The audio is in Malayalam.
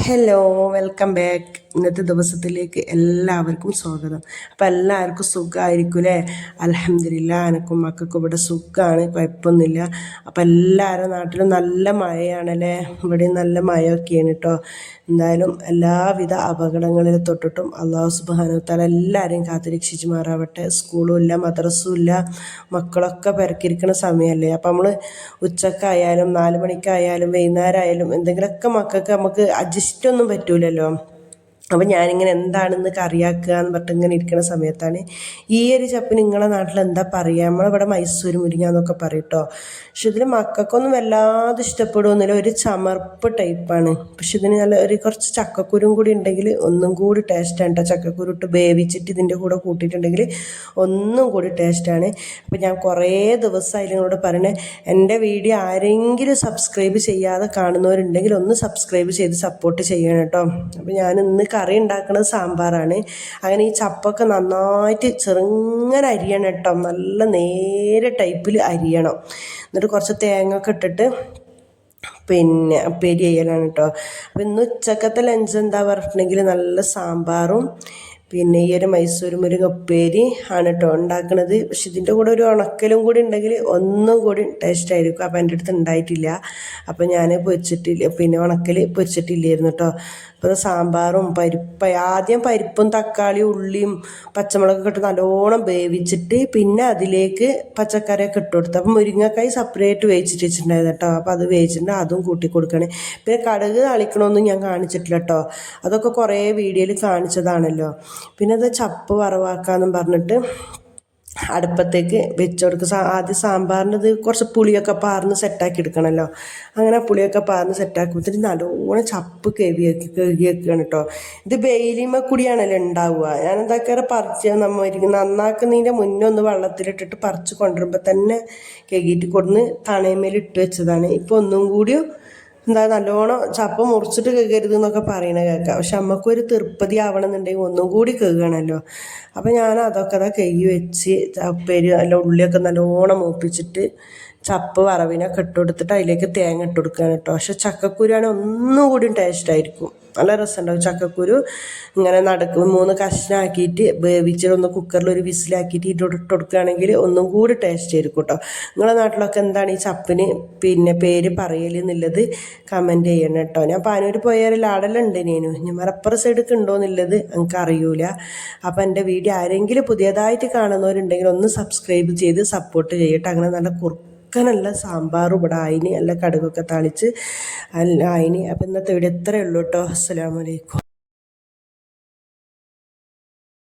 Hello, welcome back. ഇന്നത്തെ ദിവസത്തിലേക്ക് എല്ലാവർക്കും സ്വാഗതം. അപ്പോൾ എല്ലാവർക്കും സുഖമായിരിക്കും അല്ലേ? അൽഹംദുലില്ലാ, എനക്കും മക്കൾക്കും ഇവിടെ സുഖമാണ്, കുഴപ്പമൊന്നുമില്ല. അപ്പോൾ എല്ലാവരുടെ നാട്ടിലും നല്ല മഴയാണല്ലേ? ഇവിടെയും നല്ല മഴയൊക്കെയാണ് കേട്ടോ. എന്തായാലും എല്ലാവിധ അപകടങ്ങളിൽ തൊട്ടിട്ടും അള്ളാഹു സുബ്ഹാനഹു വ തആല എല്ലാവരെയും കാത്തുരക്ഷിച്ച് മാറാവട്ടെ. സ്കൂളും ഇല്ല, മദ്രസും ഇല്ല, മക്കളൊക്കെ പെരക്കിരിക്കുന്ന സമയമല്ലേ. അപ്പം നമ്മൾ ഉച്ചക്കായാലും 4 മണിക്കായാലും വൈകുന്നേരം ആയാലും എന്തെങ്കിലുമൊക്കെ മക്കൾക്ക് നമുക്ക് അഡ്ജസ്റ്റ് ഒന്നും പറ്റൂലല്ലോ. അപ്പം ഞാനിങ്ങനെ എന്താണെന്ന് കറിയാക്കുക എന്ന് പറഞ്ഞിട്ട് ഇങ്ങനെ ഇരിക്കുന്ന സമയത്താണ് ഈ ഒരു ചപ്പ് നിങ്ങളെ നാട്ടിൽ എന്താ പറയുക, നമ്മളിവിടെ മൈസൂർ മുരിങ്ങ എന്നൊക്കെ പറയും കേട്ടോ. പക്ഷെ ഇതിൽ മക്കൾക്കൊന്നും വല്ലാതെ ഇഷ്ടപ്പെടുമെന്നില്ല, ഒരു ചമർപ്പ് ടൈപ്പാണ്. പക്ഷെ ഇതിന് നല്ല ഒരു കുറച്ച് ചക്കക്കുരും കൂടി ഉണ്ടെങ്കിൽ ഒന്നും കൂടി ടേസ്റ്റാണ് കേട്ടോ. ചക്കക്കുരു ഇട്ട് വേവിച്ചിട്ട് ഇതിൻ്റെ കൂടെ കൂട്ടിയിട്ടുണ്ടെങ്കിൽ ഒന്നും കൂടി ടേസ്റ്റാണ്. അപ്പം ഞാൻ കുറേ ദിവസമായി നിങ്ങളോട് പറയണേ, എൻ്റെ വീഡിയോ ആരെങ്കിലും സബ്സ്ക്രൈബ് ചെയ്യാതെ കാണുന്നവരുണ്ടെങ്കിൽ ഒന്ന് സബ്സ്ക്രൈബ് ചെയ്ത് സപ്പോർട്ട് ചെയ്യണം കേട്ടോ. അപ്പോൾ ഞാൻ ഇന്ന് കറി ഉണ്ടാക്കുന്നത് സാമ്പാറാണ്. അങ്ങനെ ഈ ചപ്പൊക്കെ നന്നായിട്ട് ചെറുങ്ങനെ അരിയണം കേട്ടോ, നല്ല നേരെ ടൈപ്പിൽ അരിയണം. എന്നിട്ട് കുറച്ച് തേങ്ങ ഒക്കെ ഇട്ടിട്ട് പിന്നെ ഉപ്പേരി ചെയ്യലാണ് കേട്ടോ. അപ്പോൾ ഇന്ന് ഉച്ചക്കത്തെ ലഞ്ച് എന്താ പറഞ്ഞിട്ടുണ്ടെങ്കിൽ നല്ല സാമ്പാറും പിന്നെ ഈ ഒരു മൈസൂർ മുരിങ്ങ ഉപ്പേരി ആണ് കേട്ടോ ഉണ്ടാക്കുന്നത്. പക്ഷെ ഇതിൻ്റെ കൂടെ ഒരു ഉണക്കലും കൂടി ഉണ്ടെങ്കിൽ ഒന്നും കൂടി ടേസ്റ്റ് ആയിരിക്കും. അപ്പോൾ എൻ്റെ അടുത്ത് ഉണ്ടായിട്ടില്ല, അപ്പോൾ ഞാൻ പൊരിച്ചിട്ടില്ല, പിന്നെ ഉണക്കൽ പൊരിച്ചിട്ടില്ലായിരുന്നു കേട്ടോ. അപ്പോൾ സാമ്പാറും ആദ്യം പരിപ്പും തക്കാളിയും ഉള്ളിയും പച്ചമുളകൊക്കെ ഇട്ട് നല്ലോണം വേവിച്ചിട്ട് പിന്നെ അതിലേക്ക് പച്ചക്കറിയൊക്കെ ഇട്ട് കൊടുത്തു. അപ്പം മുരിങ്ങക്കായി സെപ്പറേറ്റ് വേവിച്ചിട്ട് വെച്ചിട്ടുണ്ടായിരുന്നു കേട്ടോ. അപ്പോൾ അത് വേവിച്ചിട്ടുണ്ട്, അതും കൂട്ടി കൊടുക്കണേ. പിന്നെ കടുക് താളിക്കണമെന്നും ഞാൻ കാണിച്ചിട്ടില്ല കേട്ടോ, അതൊക്കെ കുറേ വീഡിയോയിൽ കാണിച്ചതാണല്ലോ. പിന്നെ അത് ചപ്പ് വറവാക്കാന്നും പറഞ്ഞിട്ട് അടുപ്പത്തേക്ക് വെച്ച് കൊടുക്കുക. ആദ്യം സാമ്പാറിനത് കുറച്ച് പുളിയൊക്കെ പാർന്ന് സെറ്റാക്കി എടുക്കണമല്ലോ. അങ്ങനെ പുളിയൊക്കെ പാർന്ന് സെറ്റാക്കുമ്പോഴത്തേന് നല്ലോണം ചപ്പ് കഴുകി വെക്കുകയാണ് കേട്ടോ. ഇത് ബെയിലിമ കൂടിയാണല്ലോ ഉണ്ടാവുക. ഞാനെന്താക്കാറ് പറിച്ച് നന്നാക്കുന്നതിൻ്റെ മുന്നേ ഒന്ന് വെള്ളത്തിലിട്ടിട്ട് പറിച്ച് കൊണ്ടുവരുമ്പോൾ തന്നെ കഴുകിയിട്ട് കൊടുന്ന് തണയമേൽ ഇട്ട് വെച്ചതാണ്. ഇപ്പോൾ ഒന്നും കൂടി നല്ലോണം ചപ്പ മുറിച്ചിട്ട് കഴുകരുത് എന്നൊക്കെ പറയണ കേൾക്കാം. പക്ഷെ നമുക്കൊരു തൃപ്തി ആവണമെന്നുണ്ടെങ്കിൽ ഒന്നും കൂടി കഴുകണമല്ലോ. അപ്പം ഞാൻ അതൊക്കെ കഴുകി വെച്ച് ഉപ്പേരി നല്ല ഉള്ളിയൊക്കെ നല്ലോണം മൂപ്പിച്ചിട്ട് ചപ്പ് വറവിനൊക്കെ ഇട്ട് കൊടുത്തിട്ട് അതിലേക്ക് തേങ്ങ ഇട്ട് കൊടുക്കുകയാണ് കേട്ടോ. പക്ഷെ ചക്കക്കുരുവാണെങ്കിൽ ഒന്നും കൂടി ടേസ്റ്റ് ആയിരിക്കും, നല്ല രസമുണ്ടാവും. ചക്കക്കുരു ഇങ്ങനെ 3 കഷ്ണമാക്കിയിട്ട് വേവിച്ചിട്ട് ഒന്ന് കുക്കറിൽ ഒരു വിസിലാക്കിയിട്ട് ഇട്ട് കൊടുക്കുകയാണെങ്കിൽ ഒന്നും കൂടി ടേസ്റ്റ് ആയിരിക്കും കേട്ടോ. നിങ്ങളുടെ നാട്ടിലൊക്കെ എന്താണ് ഈ ചപ്പിന് പിന്നെ പേര് പറയൽ എന്നുള്ളത് കമൻറ്റ് ചെയ്യണം കേട്ടോ. ഞാൻ പാനൂർ പോയാൽ ലാടെല്ലാം ഞാൻ മലപ്പുറം സൈഡൊക്കെ ഉണ്ടോ എന്നുള്ളത് എനിക്ക് അറിയൂല. അപ്പോൾ എൻ്റെ വീഡിയോ ആരെങ്കിലും പുതിയതായിട്ട് കാണുന്നവരുണ്ടെങ്കിൽ ഒന്ന് സബ്സ്ക്രൈബ് ചെയ്ത് സപ്പോർട്ട് ചെയ്യട്ടെ. അങ്ങനെ നല്ല നല്ല സാമ്പാറും ഇവിടെ ആയിന്, നല്ല കടുകൊക്കെ താളിച്ച് ആയിന്. അപ്പം ഇന്നത്തെ വീഡിയോ ഇത്രയേ ഉള്ളൂ കേട്ടോ. അസ്സലാമു അലൈക്കും.